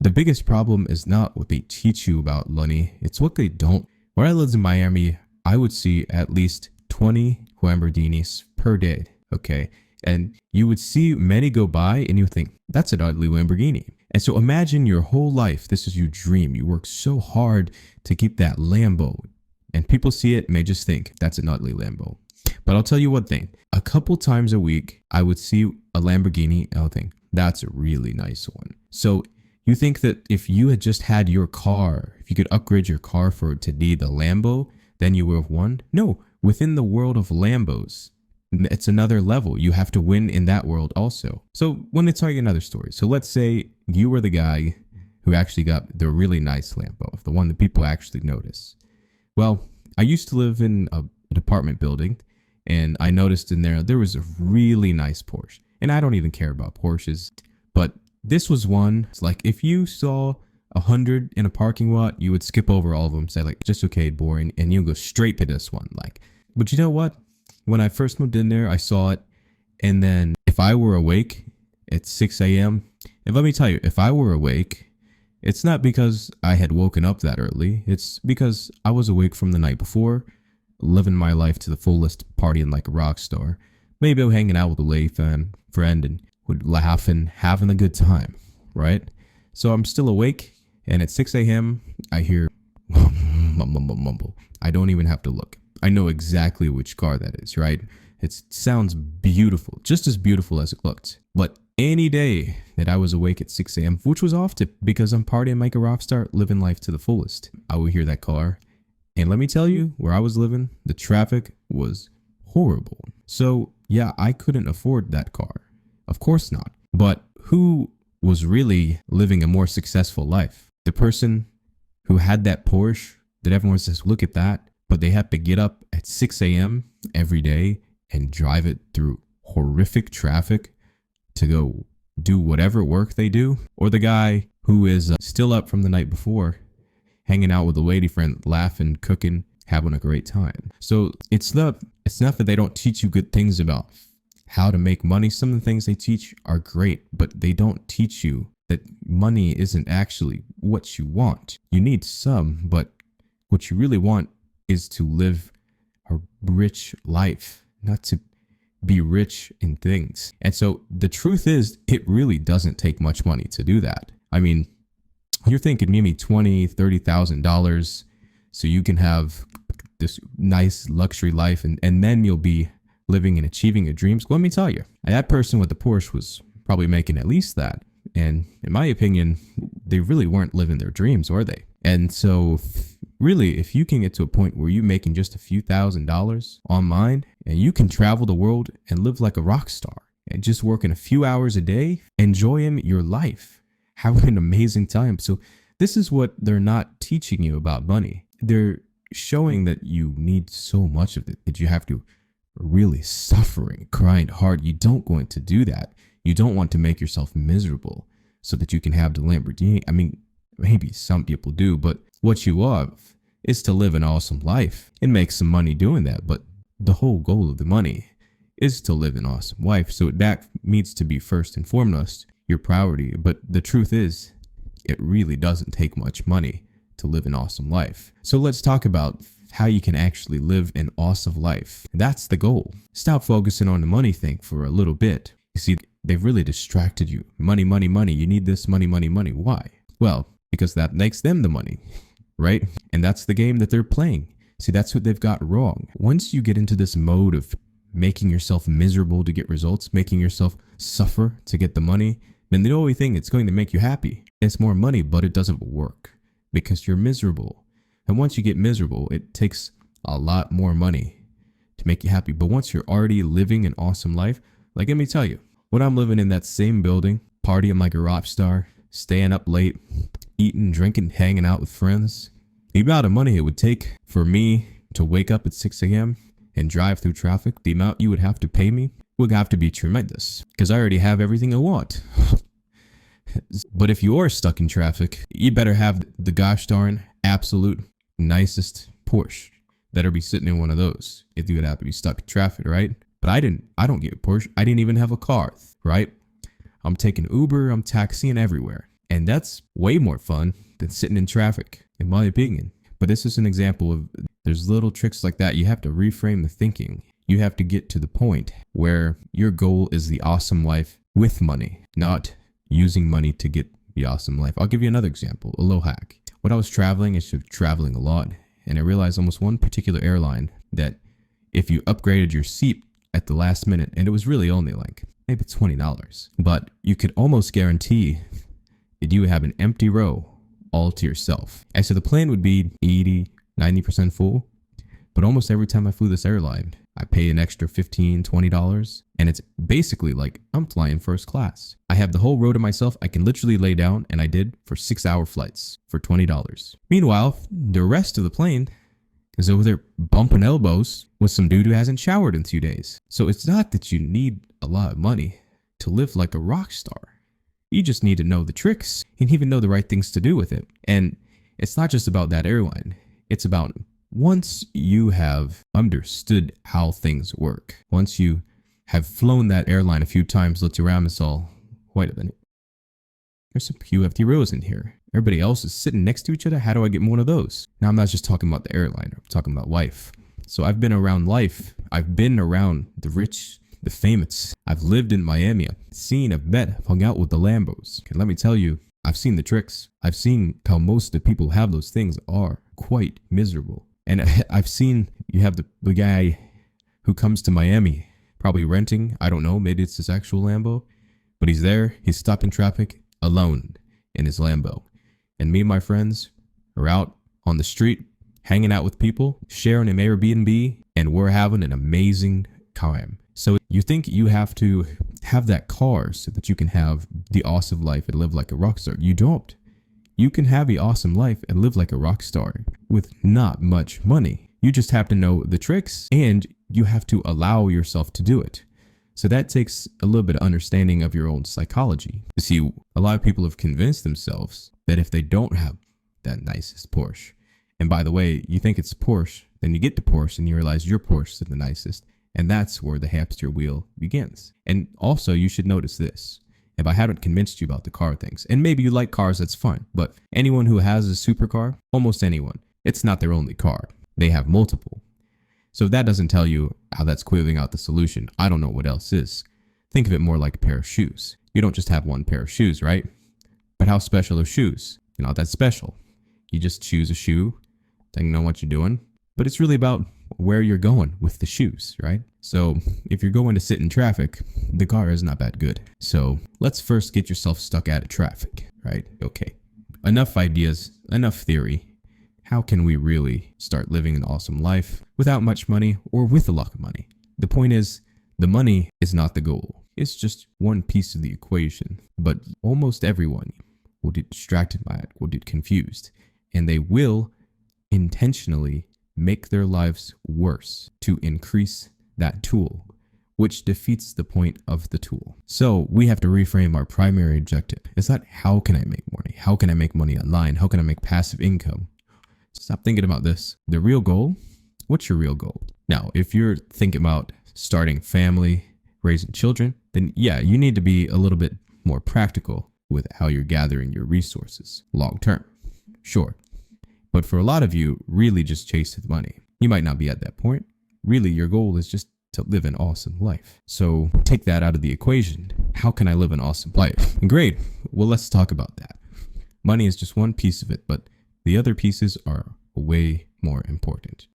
The biggest problem is not what they teach you about money, it's what they don't. When I lived in Miami, I would see at least 20 Lamborghinis per day, okay? And you would see many go by and you would think, that's an ugly Lamborghini. And so imagine your whole life, this is your dream. You work so hard to keep that Lambo. And people see it and they just think, that's an ugly Lambo. But I'll tell you one thing, a couple times a week, I would see a Lamborghini and I would think, that's a really nice one. So you think that if you had just had your car, if you could upgrade your car for it to be the Lambo, then you would have won? No, within the world of Lambos, it's another level. You have to win in that world also. So let me tell you another story. So let's say you were the guy who actually got the really nice Lambo, the one that people actually notice. Well, I used to live in an apartment building and I noticed in there was a really nice Porsche. And I don't even care about Porsches, but this was one. It's like if you saw 100 in a parking lot, you would skip over all of them, say like, just okay, boring, and you go straight to this one. Like, but you know what? When I first moved in there, I saw it, and then if I were awake at 6 a.m., and let me tell you, if I were awake, it's not because I had woken up that early. It's because I was awake from the night before, living my life to the fullest, partying like a rock star. Maybe I'm hanging out with a lay friend and would laugh and having a good time, right? So I'm still awake, and at 6 a.m., I hear mumble. I don't even have to look. I know exactly which car that is, right? It sounds beautiful, just as beautiful as it looked. But any day that I was awake at 6 a.m., which was often because I'm partying like a rock star, living life to the fullest, I would hear that car. And let me tell you, where I was living, the traffic was horrible. So yeah, I couldn't afford that car. Of course not. But who was really living a more successful life? The person who had that Porsche that everyone says, look at that, but they have to get up at 6 a.m. every day and drive it through horrific traffic to go do whatever work they do? Or the guy who is still up from the night before, hanging out with a lady friend, laughing, cooking, having a great time. So it's not that they don't teach you good things about how to make money. Some of the things they teach are great, but they don't teach you that money isn't actually what you want. You need some, but what you really want is to live a rich life, not to be rich in things. And so the truth is, it really doesn't take much money to do that. I mean, you're thinking maybe $20,000, $30,000 so you can have this nice luxury life, and then you'll be living and achieving your dreams. Let me tell you, that person with the Porsche was probably making at least that. And in my opinion, they really weren't living their dreams, were they? And so really, if you can get to a point where you're making just a few $1,000s online and you can travel the world and live like a rock star and just working a few hours a day, enjoying your life, having an amazing time. So this is what they're not teaching you about money. They're showing that you need so much of it that you have to really suffer and grind hard. You don't want to do that. You don't want to make yourself miserable so that you can have the Lamborghini. I mean, maybe some people do, but what you want is to live an awesome life and make some money doing that. But the whole goal of the money is to live an awesome life. So that needs to be first and foremost your priority. But the truth is, it really doesn't take much money to live an awesome life. So let's talk about how you can actually live an awesome life. That's the goal. Stop focusing on the money thing for a little bit. You see, they've really distracted you. Money, money, money. You need this money, money, money. Why? Well, because that makes them the money, right? And that's the game that they're playing. See, that's what they've got wrong. Once you get into this mode of making yourself miserable to get results, making yourself suffer to get the money, then the only thing it's going to make you happy is more money, but it doesn't work because you're miserable. And once you get miserable, it takes a lot more money to make you happy. But once you're already living an awesome life, like let me tell you, when I'm living in that same building, partying like a rock star, staying up late, eating, drinking, hanging out with friends, the amount of money it would take for me to wake up at 6 a.m. and drive through traffic, the amount you would have to pay me would have to be tremendous because I already have everything I want. But if you are stuck in traffic, you better have the gosh darn absolute nicest Porsche. Better be sitting in one of those if you would have to be stuck in traffic, right? But I don't get a Porsche. I didn't even have a car, right? I'm taking Uber, I'm taxiing everywhere. And that's way more fun than sitting in traffic, in my opinion. But this is an example of there's little tricks like that. You have to reframe the thinking. You have to get to the point where your goal is the awesome life with money, not using money to get the awesome life. I'll give you another example, a little hack. When I was traveling, I was traveling a lot, and I realized almost one particular airline that if you upgraded your seat at the last minute, and it was really only like maybe $20, but you could almost guarantee that you would have an empty row all to yourself. And so the plane would be 80, 90% full, but almost every time I flew this airline, I pay an extra $15, $20, and it's basically like I'm flying first class. I have the whole row to myself. I can literally lay down, and I did for 6-hour flights for $20. Meanwhile, the rest of the plane is over there bumping elbows with some dude who hasn't showered in 2 days. So it's not that you need a lot of money to live like a rock star. You just need to know the tricks and even know the right things to do with it. And it's not just about that airline. It's about once you have understood how things work, once you have flown that airline a few times, looked around and saw, wait a minute, there's a few empty rows in here. Everybody else is sitting next to each other. How do I get one of those? Now, I'm not just talking about the airline. I'm talking about life. So I've been around life. I've been around the rich, the famous. I've lived in Miami. I've seen, I've met, I've hung out with the Lambos. And let me tell you, I've seen the tricks. I've seen how most of the people who have those things are quite miserable. And I've seen you have the guy who comes to Miami, probably renting. I don't know. Maybe it's his actual Lambo. But he's there. He's stopped in traffic alone in his Lambo. And me and my friends are out on the street, hanging out with people, sharing an Airbnb, and we're having an amazing time. So you think you have to have that car so that you can have the awesome life and live like a rock star. You don't. You can have the awesome life and live like a rock star with not much money. You just have to know the tricks, and you have to allow yourself to do it. So that takes a little bit of understanding of your own psychology. You see, a lot of people have convinced themselves that if they don't have that nicest Porsche, and by the way, you think it's Porsche, then you get to Porsche and you realize your Porsche is the nicest, and that's where the hamster wheel begins. And also, you should notice this. If I haven't convinced you about the car things, and maybe you like cars, that's fine, but anyone who has a supercar, almost anyone, it's not their only car. They have multiple. So if that doesn't tell you how that's clearing out the solution, I don't know what else is. Think of it more like a pair of shoes. You don't just have one pair of shoes, right? But how special are shoes? You're not that special. You just choose a shoe, then you know what you're doing. But it's really about where you're going with the shoes, right? So if you're going to sit in traffic, the car is not that good. So let's first get yourself stuck out of traffic, right? Okay, enough ideas, enough theory. How can we really start living an awesome life without much money or with a lot of money? The point is, the money is not the goal. It's just one piece of the equation. But almost everyone will get distracted by it, will get confused, and they will intentionally make their lives worse to increase that tool, which defeats the point of the tool. So we have to reframe our primary objective. It's not how can I make money? How can I make money online? How can I make passive income? Stop thinking about this. The real goal, what's your real goal? Now, if you're thinking about starting family, raising children, then yeah, you need to be a little bit more practical with how you're gathering your resources long term. Sure. But for a lot of you, really just chase the money. You might not be at that point. Really, your goal is just to live an awesome life. So take that out of the equation. How can I live an awesome life? Great. Well, let's talk about that. Money is just one piece of it, but the other pieces are way more important.